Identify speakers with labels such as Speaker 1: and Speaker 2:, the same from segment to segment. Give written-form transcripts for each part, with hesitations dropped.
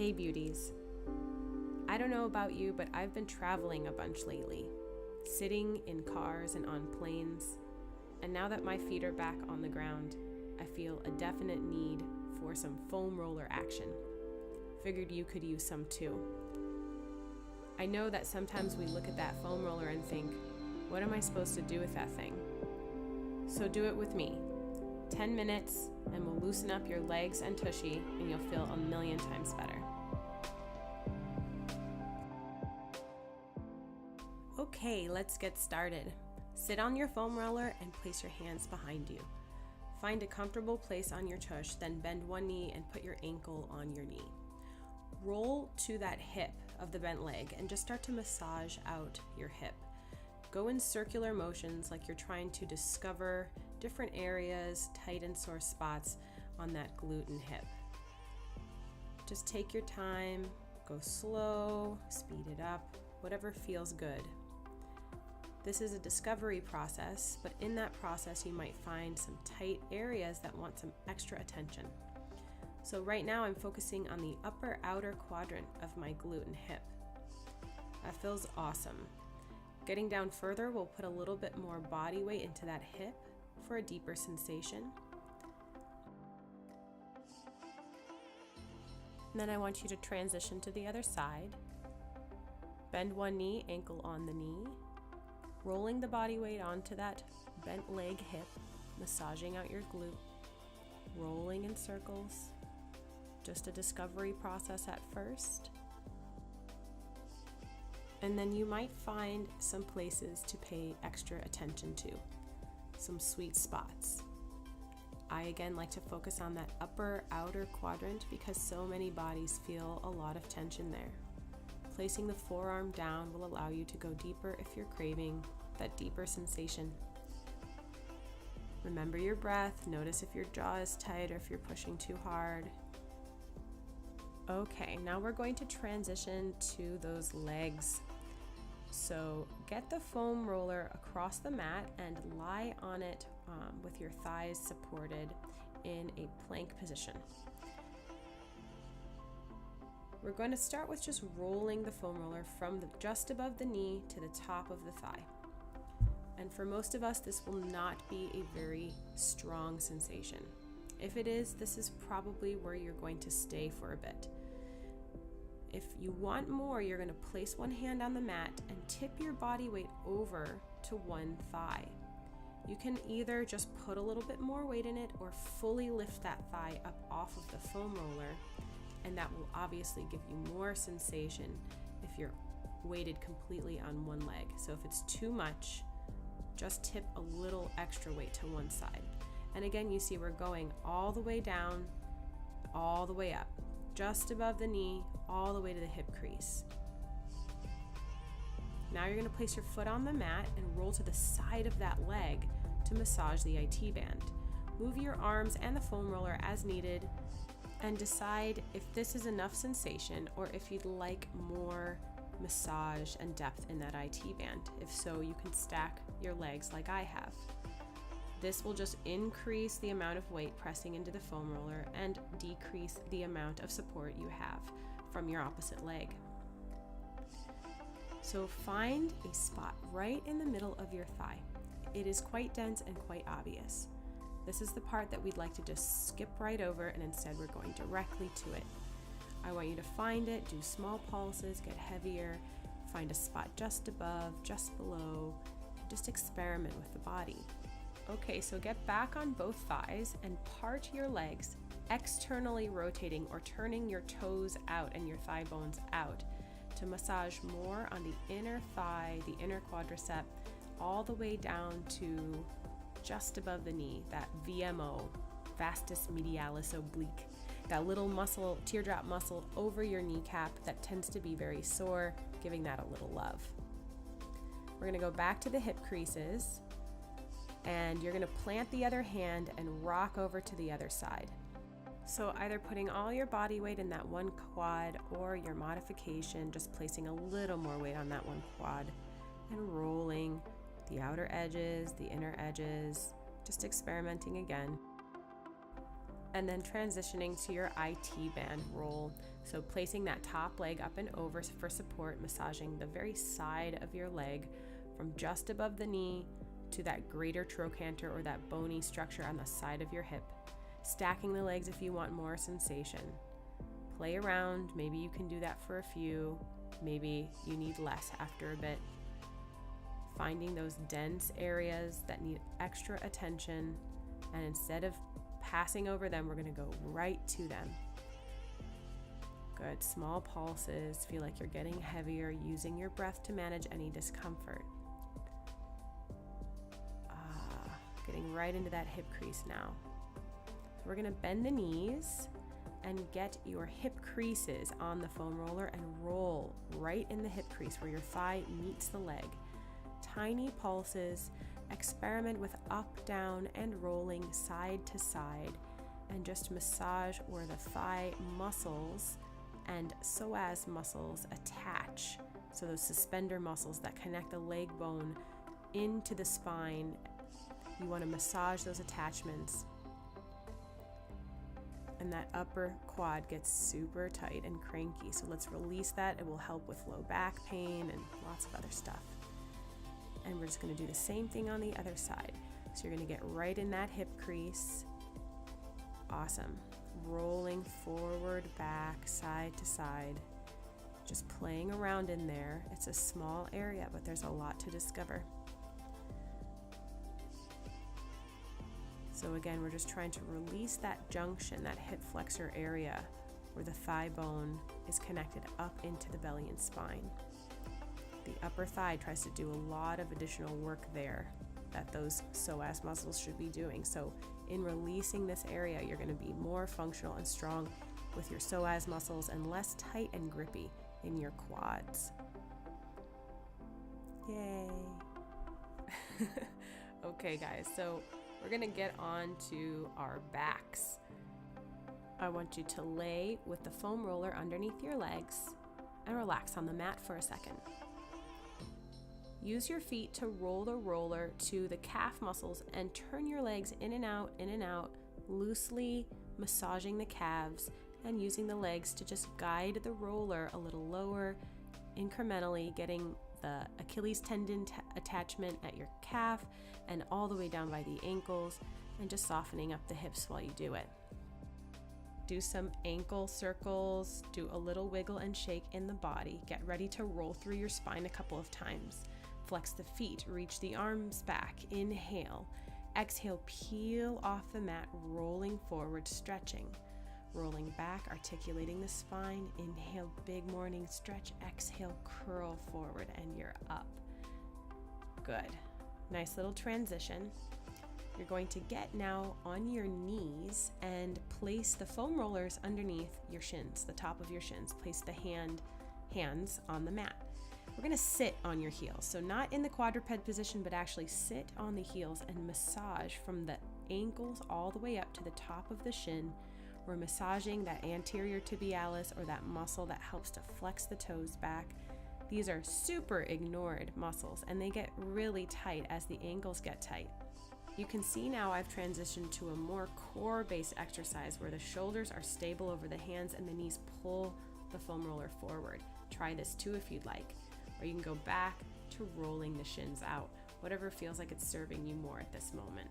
Speaker 1: Hey beauties. I don't know about you, but I've been traveling a bunch lately, sitting in cars and on planes, and now that my feet are back on the ground, I feel a definite need for some foam roller action. Figured you could use some too. I know that sometimes we look at that foam roller and think, what am I supposed to do with that thing? So do it with me. 10 minutes and we'll loosen up your legs and tushy and you'll feel a million times better. Okay, let's get started. Sit on your foam roller and place your hands behind you. Find a comfortable place on your tush, then bend one knee and put your ankle on your knee. Roll to that hip of the bent leg and just start to massage out your hip. Go in circular motions like you're trying to discover different areas, tight and sore spots on that glute and hip. Just take your time, go slow, speed it up, whatever feels good. This is a discovery process, but in that process you might find some tight areas that want some extra attention. So right now I'm focusing on the upper outer quadrant of my glute and hip. That feels awesome. Getting down further, we'll put a little bit more body weight into that hip for a deeper sensation. And then I want you to transition to the other side. Bend one knee, ankle on the knee. Rolling the body weight onto that bent leg hip, massaging out your glute, rolling in circles. Just a discovery process at first. And then you might find some places to pay extra attention to, some sweet spots. I again like to focus on that upper outer quadrant because so many bodies feel a lot of tension there. Placing the forearm down will allow you to go deeper if you're craving that deeper sensation. Remember your breath, notice if your jaw is tight or if you're pushing too hard. Okay, now we're going to transition to those legs. So get the foam roller across the mat and lie on it with your thighs supported in a plank position. We're going to start with just rolling the foam roller from just above the knee to the top of the thigh. And for most of us, this will not be a very strong sensation. If it is, this is probably where you're going to stay for a bit. If you want more, you're going to place one hand on the mat and tip your body weight over to one thigh. You can either just put a little bit more weight in it or fully lift that thigh up off of the foam roller, and that will obviously give you more sensation if you're weighted completely on one leg. So if it's too much, just tip a little extra weight to one side. And again, you see we're going all the way down, all the way up, just above the knee, all the way to the hip crease. Now you're going to place your foot on the mat and roll to the side of that leg to massage the IT band. Move your arms and the foam roller as needed and decide if this is enough sensation or if you'd like more massage and depth in that IT band. If so, you can stack your legs like I have. This will just increase the amount of weight pressing into the foam roller and decrease the amount of support you have from your opposite leg. So find a spot right in the middle of your thigh. It is quite dense and quite obvious. This is the part that we'd like to just skip right over, and instead we're going directly to it. I want you to find it, do small pulses, get heavier, find a spot just above, just below, and just experiment with the body. Okay, so get back on both thighs and part your legs, externally rotating or turning your toes out and your thigh bones out to massage more on the inner thigh, the inner quadricep, all the way down to just above the knee, that VMO, vastus medialis oblique, that little muscle, teardrop muscle over your kneecap that tends to be very sore, giving that a little love. We're going to go back to the hip creases, and you're going to plant the other hand and rock over to the other side. So either putting all your body weight in that one quad or your modification, just placing a little more weight on that one quad and rolling the outer edges, the inner edges, just experimenting again. And then transitioning to your IT band roll. So placing that top leg up and over for support, massaging the very side of your leg from just above the knee to that greater trochanter or that bony structure on the side of your hip. Stacking the legs if you want more sensation. Play around, maybe you can do that for a few, maybe you need less after a bit. Finding those dense areas that need extra attention, and instead of passing over them, we're going to go right to them. Good. Small pulses. Feel like you're getting heavier, using your breath to manage any discomfort. Getting right into that hip crease now. So we're going to bend the knees and get your hip creases on the foam roller and roll right in the hip crease where your thigh meets the leg. Tiny pulses. Experiment with up, down, and rolling side to side, and just massage where the thigh muscles and psoas muscles attach. So those suspender muscles that connect the leg bone into the spine, you want to massage those attachments. And that upper quad gets super tight and cranky. So let's release that. It will help with low back pain and lots of other stuff. And we're just going to do the same thing on the other side. So you're going to get right in that hip crease. Awesome. Rolling forward, back, side to side. Just playing around in there. It's a small area, but there's a lot to discover. So again, we're just trying to release that junction, that hip flexor area where the thigh bone is connected up into the belly and spine. The upper thigh tries to do a lot of additional work there that those psoas muscles should be doing. So in releasing this area, you're going to be more functional and strong with your psoas muscles and less tight and grippy in your quads. Yay. Okay, guys, so we're going to get on to our backs. I want you to lay with the foam roller underneath your legs and relax on the mat for a second. Use your feet to roll the roller to the calf muscles and turn your legs in and out, loosely massaging the calves and using the legs to just guide the roller a little lower, incrementally getting the Achilles tendon attachment at your calf and all the way down by the ankles, and just softening up the hips while you do it. Do some ankle circles, do a little wiggle and shake in the body. Get ready to roll through your spine a couple of times. Flex the feet, reach the arms back, inhale. Exhale, peel off the mat, rolling forward, stretching. Rolling back, articulating the spine. Inhale, big morning stretch. Exhale, curl forward, and you're up. Good. Nice little transition. You're going to get now on your knees and place the foam rollers underneath your shins, the top of your shins. Place the hands on the mat. We're going to sit on your heels. So not in the quadruped position, but actually sit on the heels and massage from the ankles all the way up to the top of the shin. We're massaging that anterior tibialis, or that muscle that helps to flex the toes back. These are super ignored muscles, and they get really tight as the ankles get tight. You can see now I've transitioned to a more core-based exercise where the shoulders are stable over the hands and the knees pull the foam roller forward. Try this too if you'd like. Or you can go back to rolling the shins out, whatever feels like it's serving you more at this moment.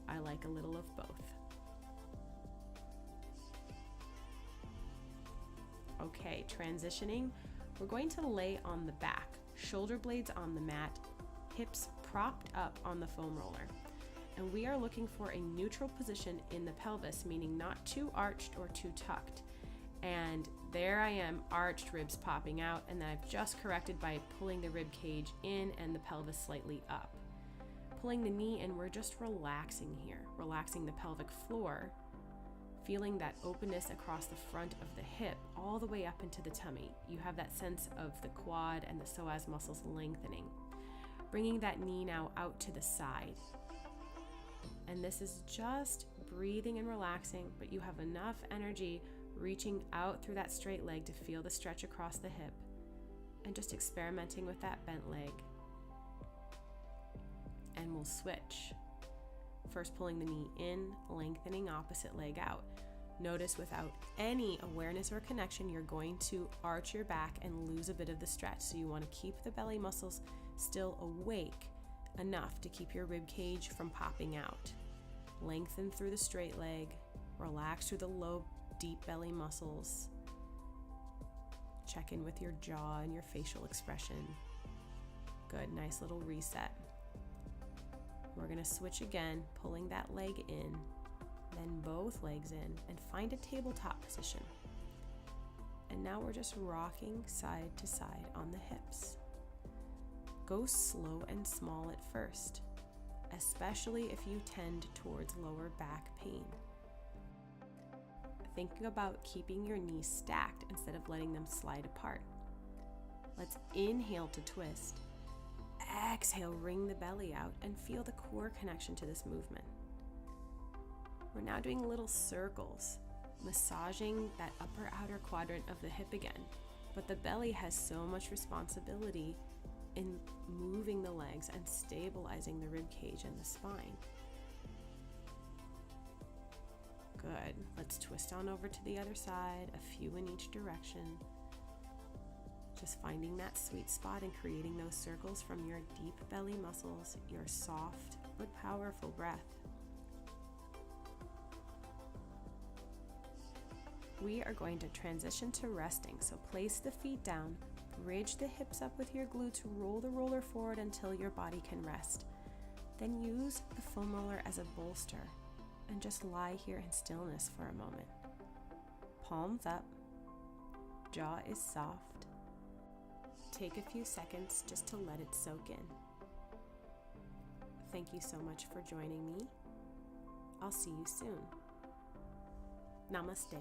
Speaker 1: I like a little of both. Okay, transitioning, we're going to lay on the back, shoulder blades on the mat, hips propped up on the foam roller. And we are looking for a neutral position in the pelvis, meaning not too arched or too tucked. And there I am, arched, ribs popping out, and then I've just corrected by pulling the rib cage in and the pelvis slightly up. Pulling the knee in, we're just relaxing here, relaxing the pelvic floor, feeling that openness across the front of the hip all the way up into the tummy. You have that sense of the quad and the psoas muscles lengthening. Bringing that knee now out to the side. And this is just breathing and relaxing, but you have enough energy reaching out through that straight leg to feel the stretch across the hip, and just experimenting with that bent leg. And we'll switch. First pulling the knee in, lengthening opposite leg out. Notice without any awareness or connection, you're going to arch your back and lose a bit of the stretch. So you want to keep the belly muscles still awake enough to keep your rib cage from popping out. Lengthen through the straight leg, relax through the low, deep belly muscles. Check in with your jaw and your facial expression. Good, nice little reset. We're gonna switch again, pulling that leg in, then both legs in, and find a tabletop position. And now we're just rocking side to side on the hips. Go slow and small at first, especially if you tend towards lower back pain. Thinking about keeping your knees stacked instead of letting them slide apart. Let's inhale to twist. Exhale, wring the belly out and feel the core connection to this movement. We're now doing little circles, massaging that upper outer quadrant of the hip again. But the belly has so much responsibility in moving the legs and stabilizing the rib cage and the spine. Good. Let's twist on over to the other side, a few in each direction. Just finding that sweet spot and creating those circles from your deep belly muscles, your soft but powerful breath. We are going to transition to resting, so place the feet down, bridge the hips up with your glutes, roll the roller forward until your body can rest. Then use the foam roller as a bolster and just lie here in stillness for a moment. Palms up, jaw is soft. Take a few seconds just to let it soak in. Thank you so much for joining me. I'll see you soon. Namaste.